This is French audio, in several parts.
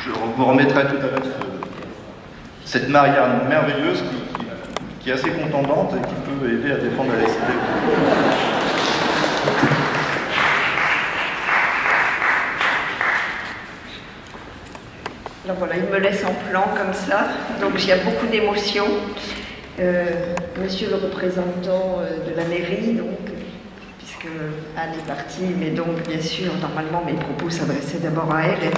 Je vous remettrai tout à l'heure cette Marianne merveilleuse qui est assez contendante et qui peut aider à défendre la laïcité. Alors voilà, il me laisse en plan comme ça, donc il y a beaucoup d'émotions. Monsieur le représentant de la mairie, donc, puisque Anne est partie, mais donc bien sûr, normalement mes propos s'adressaient d'abord à elle.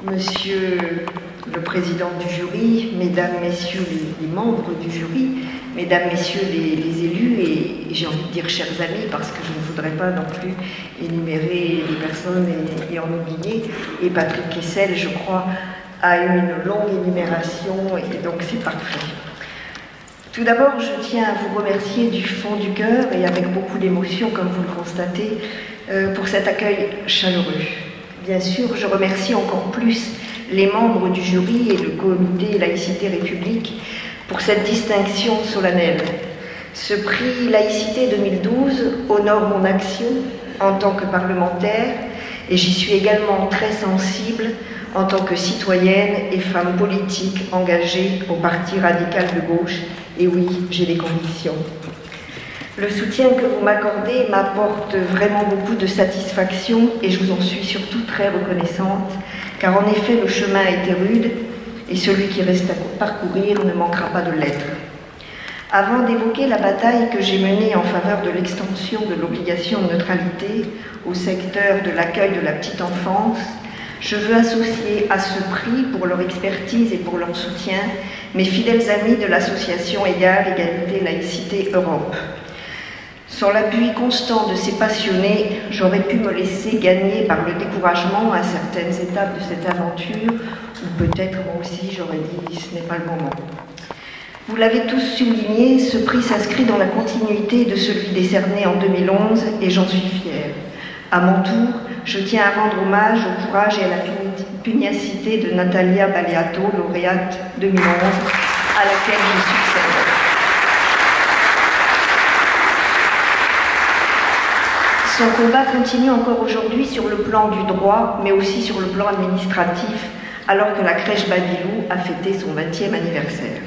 Monsieur le président du jury, mesdames, messieurs les membres du jury, mesdames, messieurs les élus, et j'ai envie de dire chers amis, parce que je ne voudrais pas non plus énumérer les personnes et en oublier. Et Patrick Kessel, je crois, a eu une longue énumération, et donc c'est parfait. Tout d'abord, je tiens à vous remercier du fond du cœur, et avec beaucoup d'émotion, comme vous le constatez, pour cet accueil chaleureux. Bien sûr, je remercie encore plus les membres du jury et le comité Laïcité République pour cette distinction solennelle. Ce prix Laïcité 2012 honore mon action en tant que parlementaire, et j'y suis également très sensible en tant que citoyenne et femme politique engagée au Parti radical de gauche. Et oui, j'ai des convictions. Le soutien que vous m'accordez m'apporte vraiment beaucoup de satisfaction et je vous en suis surtout très reconnaissante, car en effet le chemin a été rude et celui qui reste à parcourir ne manquera pas de l'être. Avant d'évoquer la bataille que j'ai menée en faveur de l'extension de l'obligation de neutralité au secteur de l'accueil de la petite enfance, je veux associer à ce prix, pour leur expertise et pour leur soutien, mes fidèles amis de l'association Égale, Égalité, Laïcité Europe. Sans l'appui constant de ces passionnés, j'aurais pu me laisser gagner par le découragement à certaines étapes de cette aventure, ou peut-être moi aussi j'aurais dit « ce n'est pas le moment ». Vous l'avez tous souligné, ce prix s'inscrit dans la continuité de celui décerné en 2011 et j'en suis fière. À mon tour, je tiens à rendre hommage au courage et à la pugnacité de Natalia Baleato, lauréate 2011, à laquelle je succède. Son combat continue encore aujourd'hui sur le plan du droit, mais aussi sur le plan administratif, alors que la crèche Babylou a fêté son 20e anniversaire.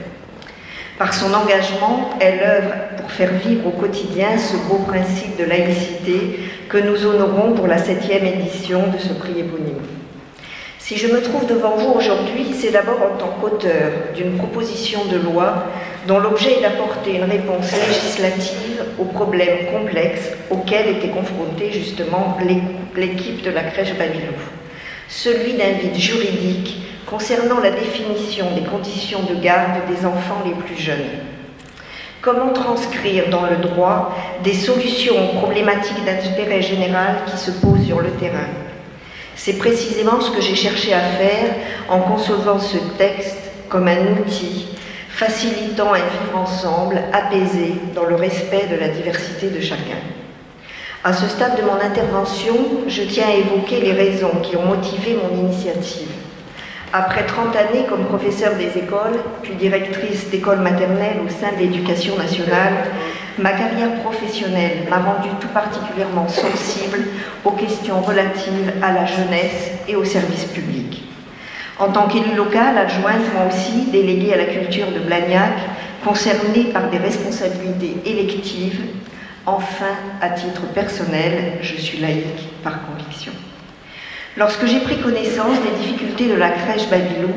Par son engagement, elle œuvre pour faire vivre au quotidien ce beau principe de laïcité que nous honorons pour la 7e édition de ce prix éponyme. Si je me trouve devant vous aujourd'hui, c'est d'abord en tant qu'auteur d'une proposition de loi dont l'objet est d'apporter une réponse législative aux problèmes complexes auxquels était confrontée justement l'équipe de la crèche Babylou. Celui d'un vide juridique concernant la définition des conditions de garde des enfants les plus jeunes. Comment transcrire dans le droit des solutions aux problématiques d'intérêt général qui se posent sur le terrain? C'est précisément ce que j'ai cherché à faire en concevant ce texte comme un outil facilitant un vivre ensemble apaisé dans le respect de la diversité de chacun. À ce stade de mon intervention, je tiens à évoquer les raisons qui ont motivé mon initiative. Après 30 années comme professeure des écoles, puis directrice d'école maternelle au sein de l'Éducation nationale, ma carrière professionnelle m'a rendue tout particulièrement sensible aux questions relatives à la jeunesse et au service public. En tant qu'élue locale, adjointe moi aussi, déléguée à la culture de Blagnac, concernée par des responsabilités électives, enfin, à titre personnel, je suis laïque par conviction. Lorsque j'ai pris connaissance des difficultés de la crèche Babylou,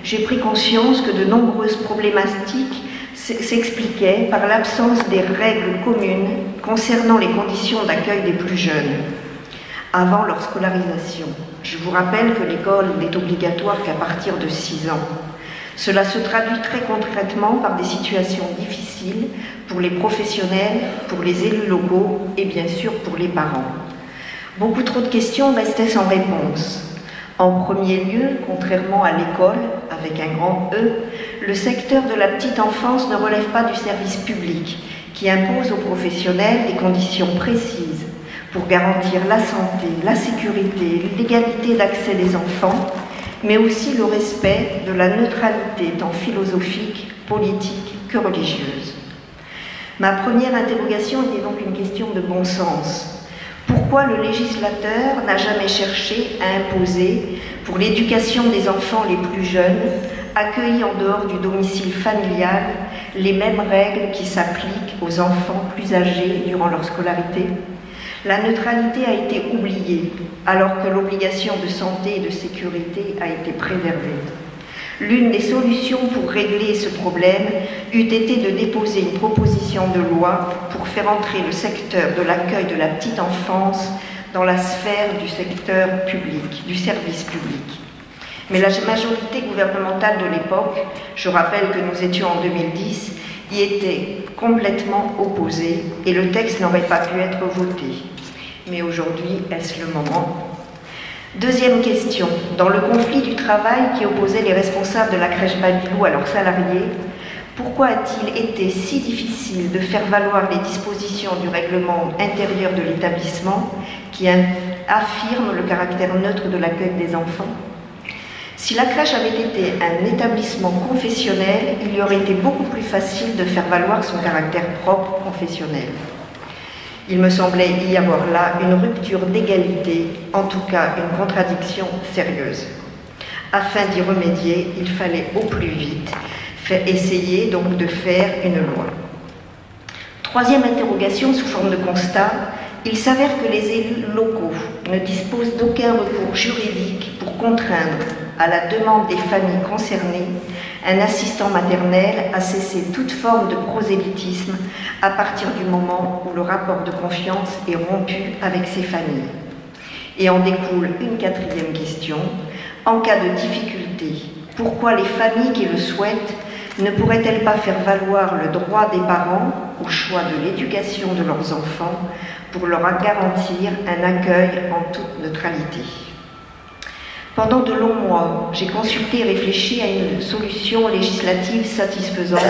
j'ai pris conscience que de nombreuses problématiques s'expliquaient par l'absence des règles communes concernant les conditions d'accueil des plus jeunes avant leur scolarisation. Je vous rappelle que l'école n'est obligatoire qu'à partir de 6 ans. Cela se traduit très concrètement par des situations difficiles pour les professionnels, pour les élus locaux et bien sûr pour les parents. Beaucoup trop de questions restaient sans réponse. En premier lieu, contrairement à l'école, avec un grand E, le secteur de la petite enfance ne relève pas du service public, qui impose aux professionnels des conditions précises pour garantir la santé, la sécurité, l'égalité d'accès des enfants, mais aussi le respect de la neutralité tant philosophique, politique que religieuse. Ma première interrogation était donc une question de bon sens. Pourquoi le législateur n'a jamais cherché à imposer, pour l'éducation des enfants les plus jeunes, accueillis en dehors du domicile familial, les mêmes règles qui s'appliquent aux enfants plus âgés durant leur scolarité? La neutralité a été oubliée, alors que l'obligation de santé et de sécurité a été préservée. L'une des solutions pour régler ce problème eût été de déposer une proposition de loi pour faire entrer le secteur de l'accueil de la petite enfance dans la sphère du secteur public, du service public. Mais la majorité gouvernementale de l'époque, je rappelle que nous étions en 2010, y était complètement opposée et le texte n'aurait pas pu être voté. Mais aujourd'hui, est-ce le moment ? Deuxième question. Dans le conflit du travail qui opposait les responsables de la crèche Babilou à leurs salariés, pourquoi a-t-il été si difficile de faire valoir les dispositions du règlement intérieur de l'établissement qui affirment le caractère neutre de l'accueil des enfants? Si la crèche avait été un établissement confessionnel, il y aurait été beaucoup plus facile de faire valoir son caractère propre confessionnel. Il me semblait y avoir là une rupture d'égalité, en tout cas une contradiction sérieuse. Afin d'y remédier, il fallait au plus vite essayer donc de faire une loi. Troisième interrogation sous forme de constat, il s'avère que les élus locaux ne disposent d'aucun recours juridique pour contraindre, à la demande des familles concernées, un assistant maternel à cesser toute forme de prosélytisme à partir du moment où le rapport de confiance est rompu avec ces familles. Et en découle une quatrième question. En cas de difficulté, pourquoi les familles qui le souhaitent ne pourraient-elles pas faire valoir le droit des parents au choix de l'éducation de leurs enfants pour leur garantir un accueil en toute neutralité? Pendant de longs mois, j'ai consulté et réfléchi à une solution législative satisfaisante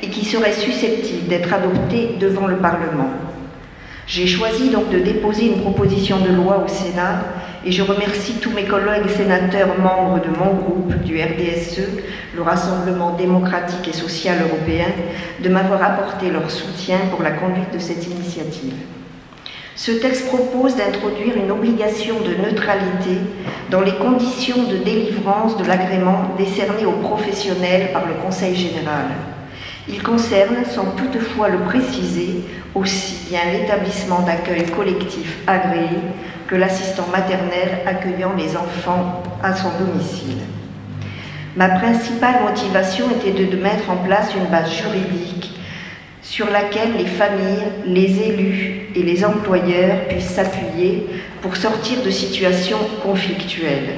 et qui serait susceptible d'être adoptée devant le Parlement. J'ai choisi donc de déposer une proposition de loi au Sénat et je remercie tous mes collègues sénateurs membres de mon groupe, du RDSE, le Rassemblement démocratique et social européen, de m'avoir apporté leur soutien pour la conduite de cette initiative. Ce texte propose d'introduire une obligation de neutralité dans les conditions de délivrance de l'agrément décerné aux professionnels par le Conseil général. Il concerne, sans toutefois le préciser, aussi bien l'établissement d'accueil collectif agréé que l'assistant maternel accueillant les enfants à son domicile. Ma principale motivation était de mettre en place une base juridique sur laquelle les familles, les élus et les employeurs puissent s'appuyer pour sortir de situations conflictuelles.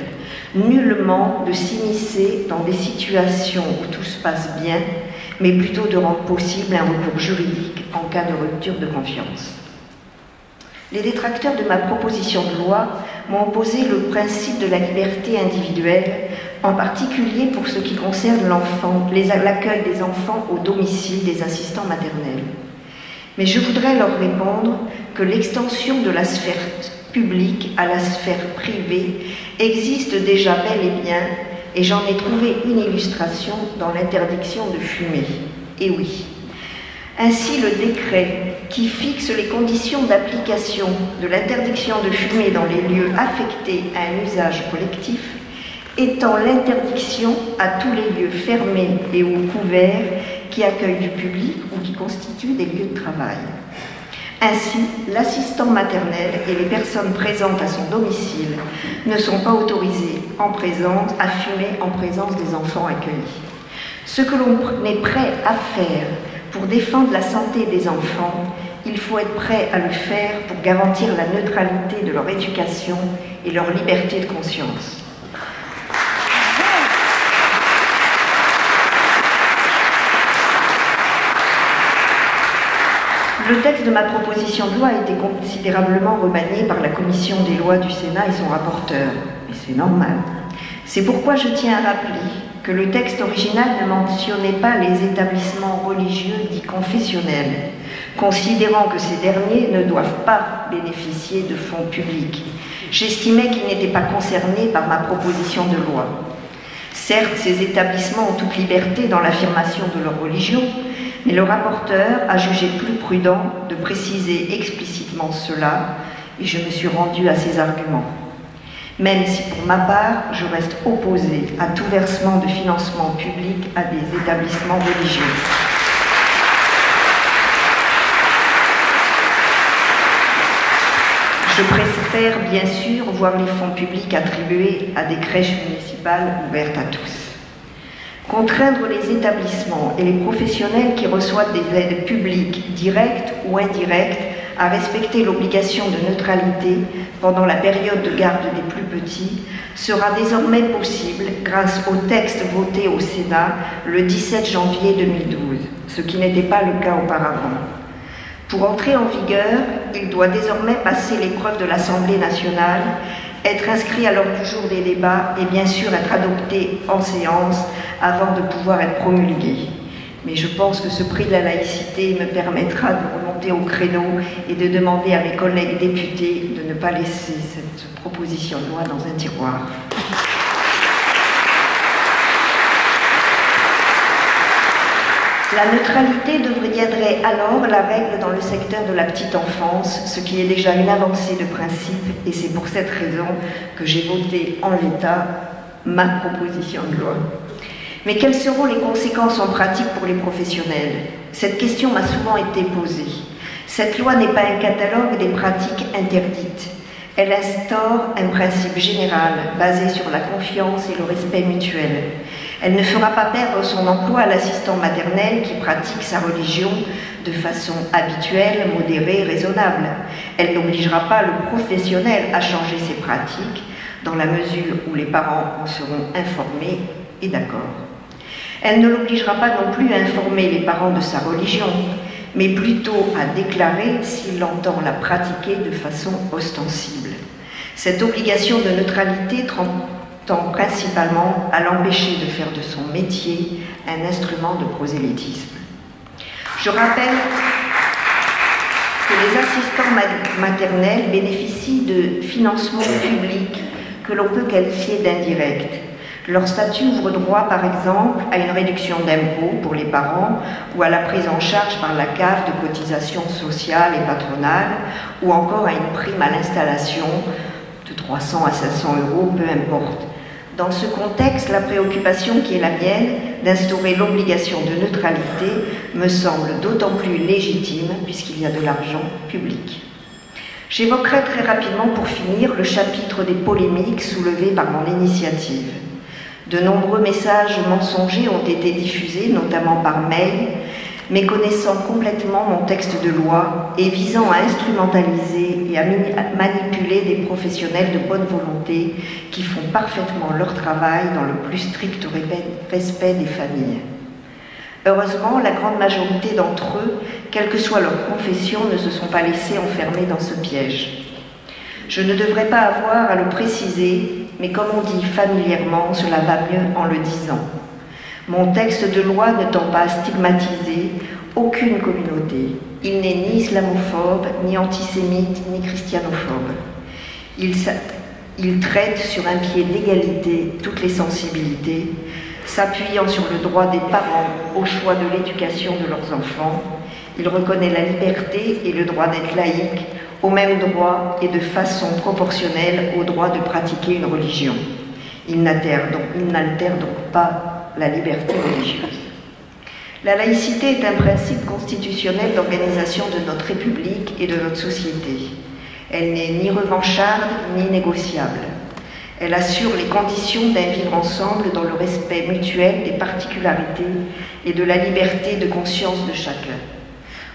Nullement de s'immiscer dans des situations où tout se passe bien, mais plutôt de rendre possible un recours juridique en cas de rupture de confiance. Les détracteurs de ma proposition de loi m'ont opposé le principe de la liberté individuelle, en particulier pour ce qui concerne l'accueil des enfants au domicile des assistants maternels. Mais je voudrais leur répondre que l'extension de la sphère publique à la sphère privée existe déjà bel et bien, et j'en ai trouvé une illustration dans l'interdiction de fumer. Et oui. Ainsi, le décret qui fixe les conditions d'application de l'interdiction de fumer dans les lieux affectés à un usage collectif étend l'interdiction à tous les lieux fermés et ou couverts qui accueillent du public ou qui constituent des lieux de travail. Ainsi, l'assistant maternel et les personnes présentes à son domicile ne sont pas autorisés à fumer en présence des enfants accueillis. Ce que l'on est prêt à faire pour défendre la santé des enfants, il faut être prêt à le faire pour garantir la neutralité de leur éducation et leur liberté de conscience. Le texte de ma proposition de loi a été considérablement remanié par la commission des lois du Sénat et son rapporteur. Et c'est normal. C'est pourquoi je tiens à rappeler que le texte original ne mentionnait pas les établissements religieux dits confessionnels, considérant que ces derniers ne doivent pas bénéficier de fonds publics. J'estimais qu'ils n'étaient pas concernés par ma proposition de loi. Certes, ces établissements ont toute liberté dans l'affirmation de leur religion, mais le rapporteur a jugé plus prudent de préciser explicitement cela et je me suis rendue à ces arguments. Même si pour ma part, je reste opposée à tout versement de financement public à des établissements religieux. Je préfère bien sûr voir les fonds publics attribués à des crèches municipales ouvertes à tous. Contraindre les établissements et les professionnels qui reçoivent des aides publiques, directes ou indirectes, à respecter l'obligation de neutralité pendant la période de garde des plus petits sera désormais possible grâce au texte voté au Sénat le 17 janvier 2012, ce qui n'était pas le cas auparavant. Pour entrer en vigueur, il doit désormais passer l'épreuve de l'Assemblée nationale, être inscrit à l'ordre du jour des débats et bien sûr être adopté en séance avant de pouvoir être promulgué. Mais je pense que ce prix de la laïcité me permettra de remonter au créneau et de demander à mes collègues députés de ne pas laisser cette proposition de loi dans un tiroir. La neutralité deviendrait alors la règle dans le secteur de la petite enfance, ce qui est déjà une avancée de principe, et c'est pour cette raison que j'ai voté en l'état ma proposition de loi. Mais quelles seront les conséquences en pratique pour les professionnels? Cette question m'a souvent été posée. Cette loi n'est pas un catalogue des pratiques interdites. Elle instaure un principe général basé sur la confiance et le respect mutuel. Elle ne fera pas perdre son emploi à l'assistant maternel qui pratique sa religion de façon habituelle, modérée, raisonnable. Elle n'obligera pas le professionnel à changer ses pratiques dans la mesure où les parents en seront informés et d'accord. Elle ne l'obligera pas non plus à informer les parents de sa religion, mais plutôt à déclarer s'il entend la pratiquer de façon ostensible. Cette obligation de neutralité tend principalement à l'empêcher de faire de son métier un instrument de prosélytisme. Je rappelle que les assistants maternels bénéficient de financements publics que l'on peut qualifier d'indirects. Leur statut ouvre droit, par exemple, à une réduction d'impôts pour les parents ou à la prise en charge par la CAF de cotisations sociales et patronales ou encore à une prime à l'installation de 300 à 500 €, peu importe. Dans ce contexte, la préoccupation qui est la mienne d'instaurer l'obligation de neutralité me semble d'autant plus légitime puisqu'il y a de l'argent public. J'évoquerai très rapidement pour finir le chapitre des polémiques soulevées par mon initiative. De nombreux messages mensongers ont été diffusés, notamment par mail, méconnaissant complètement mon texte de loi et visant à instrumentaliser et à manipuler des professionnels de bonne volonté qui font parfaitement leur travail dans le plus strict respect des familles. Heureusement, la grande majorité d'entre eux, quelle que soit leur confession, ne se sont pas laissés enfermer dans ce piège. Je ne devrais pas avoir à le préciser, mais comme on dit familièrement, cela va mieux en le disant. Mon texte de loi ne tend pas à stigmatiser aucune communauté. Il n'est ni islamophobe, ni antisémite, ni christianophobe. Il traite sur un pied d'égalité toutes les sensibilités, s'appuyant sur le droit des parents au choix de l'éducation de leurs enfants. Il reconnaît la liberté et le droit d'être laïque, au même droit et de façon proportionnelle au droit de pratiquer une religion. Il n'altère donc pas la liberté religieuse. La laïcité est un principe constitutionnel d'organisation de notre République et de notre société. Elle n'est ni revancharde ni négociable. Elle assure les conditions d'un vivre ensemble dans le respect mutuel des particularités et de la liberté de conscience de chacun.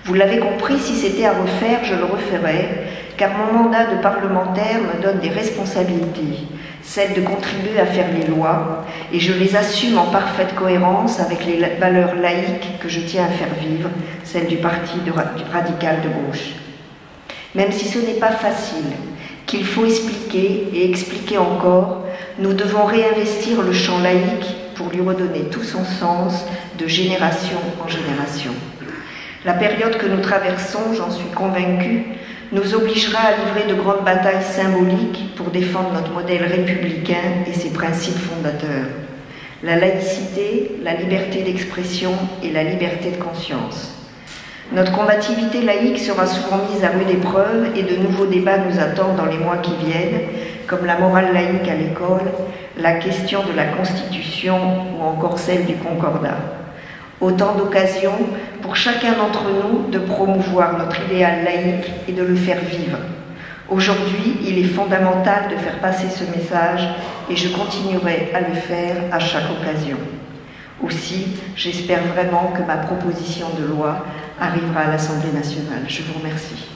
Vous l'avez compris, si c'était à refaire, je le referais, car mon mandat de parlementaire me donne des responsabilités, celle de contribuer à faire les lois, et je les assume en parfaite cohérence avec les valeurs laïques que je tiens à faire vivre, celles du parti radical de gauche. Même si ce n'est pas facile, qu'il faut expliquer et expliquer encore, nous devons réinvestir le champ laïque pour lui redonner tout son sens de génération en génération. La période que nous traversons, j'en suis convaincue, nous obligera à livrer de grandes batailles symboliques pour défendre notre modèle républicain et ses principes fondateurs. La laïcité, la liberté d'expression et la liberté de conscience. Notre combativité laïque sera souvent mise à rude épreuve et de nouveaux débats nous attendent dans les mois qui viennent, comme la morale laïque à l'école, la question de la Constitution ou encore celle du Concordat. Autant d'occasions pour chacun d'entre nous de promouvoir notre idéal laïque et de le faire vivre. Aujourd'hui, il est fondamental de faire passer ce message et je continuerai à le faire à chaque occasion. Aussi, j'espère vraiment que ma proposition de loi arrivera à l'Assemblée nationale. Je vous remercie.